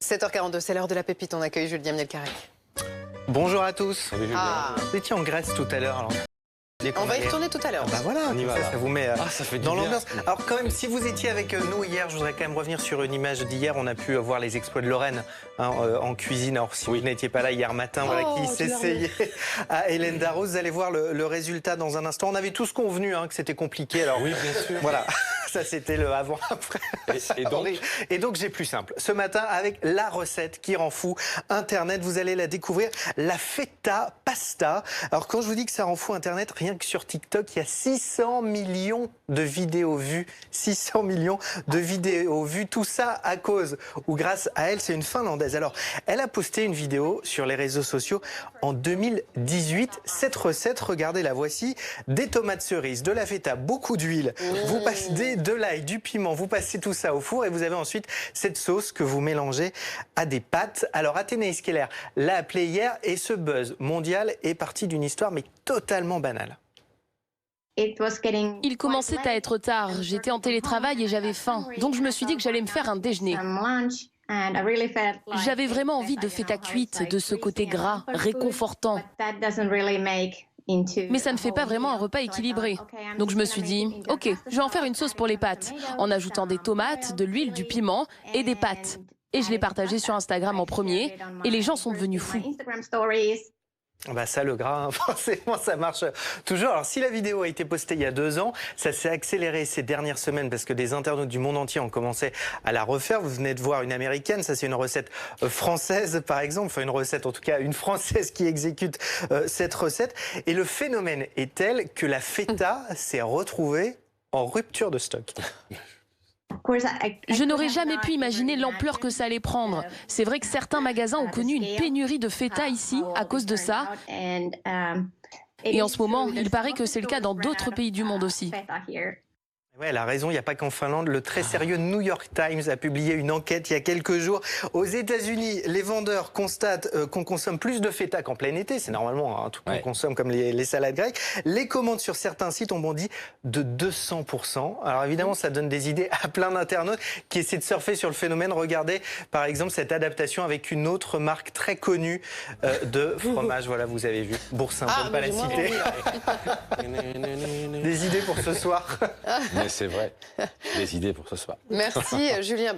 7h42, c'est l'heure de la pépite. On accueille Julien Mielcarré. Bonjour à tous. Salut Julien. Vous étiez en Grèce tout à l'heure. Alors... On va y retourner tout à l'heure. Bah voilà, On y va, ça vous met ça fait du dans bien. l'ambiance. Alors quand même, si vous étiez avec nous hier, je voudrais quand même revenir sur une image d'hier. On a pu voir les exploits de Lorraine en cuisine. Alors si vous n'étiez pas là hier matin, voilà, qui s'essayait à Hélène Darroze. Vous allez voir le résultat dans un instant. On avait tous convenu que c'était compliqué. Alors Oui, bien sûr. voilà, ça c'était le avant-après. Et donc j'ai plus simple. Ce matin, avec la recette qui rend fou Internet, vous allez la découvrir, la feta pasta. Alors quand je vous dis que ça rend fou Internet, rien que sur TikTok, il y a 600 millions de vidéos vues. 600 millions de vidéos vues. Tout ça à cause ou grâce à elle, c'est une Finlandaise. Alors, elle a posté une vidéo sur les réseaux sociaux en 2018. Cette recette, regardez, la voici. Des tomates cerises, de la feta, beaucoup d'huile. Vous passez de l'ail, du piment, vous passez tout ça au four et vous avez ensuite cette sauce que vous mélangez à des pâtes. Alors, Athénaïs Keller l'a appelé hier et ce buzz mondial est parti d'une histoire mais totalement banale. Il commençait à être tard, j'étais en télétravail et j'avais faim, donc je me suis dit que j'allais me faire un déjeuner. J'avais vraiment envie de feta cuite, de ce côté gras, réconfortant. Mais ça ne fait pas vraiment un repas équilibré. Donc je me suis dit, ok, je vais en faire une sauce pour les pâtes, en ajoutant des tomates, de l'huile, du piment et des pâtes. Et je l'ai partagé sur Instagram en premier, et les gens sont devenus fous. Bah ça, le gras, forcément, ça marche toujours. Alors, si la vidéo a été postée il y a 2 ans, ça s'est accéléré ces dernières semaines parce que des internautes du monde entier ont commencé à la refaire. Vous venez de voir une américaine, ça c'est une recette française, par exemple. Enfin, une recette, en tout cas, une française qui exécute cette recette. Et le phénomène est tel que la feta s'est retrouvée en rupture de stock. Je n'aurais jamais pu imaginer l'ampleur que ça allait prendre. C'est vrai que certains magasins ont connu une pénurie de feta ici à cause de ça. Et en ce moment, il paraît que c'est le cas dans d'autres pays du monde aussi. Ouais, elle a raison, il n'y a pas qu'en Finlande. Le très sérieux New York Times a publié une enquête il y a quelques jours. Aux États-Unis, les vendeurs constatent qu'on consomme plus de feta qu'en plein été. C'est normalement un truc qu'on consomme comme les salades grecques. Les commandes sur certains sites ont bondi de 200%. Alors évidemment, ça donne des idées à plein d'internautes qui essaient de surfer sur le phénomène. Regardez par exemple cette adaptation avec une autre marque très connue de fromage. Voilà, vous avez vu. Boursin, pour ne pas la citer. Des idées pour ce soir. Mais c'est vrai, des idées pour ce soir. Merci Julien.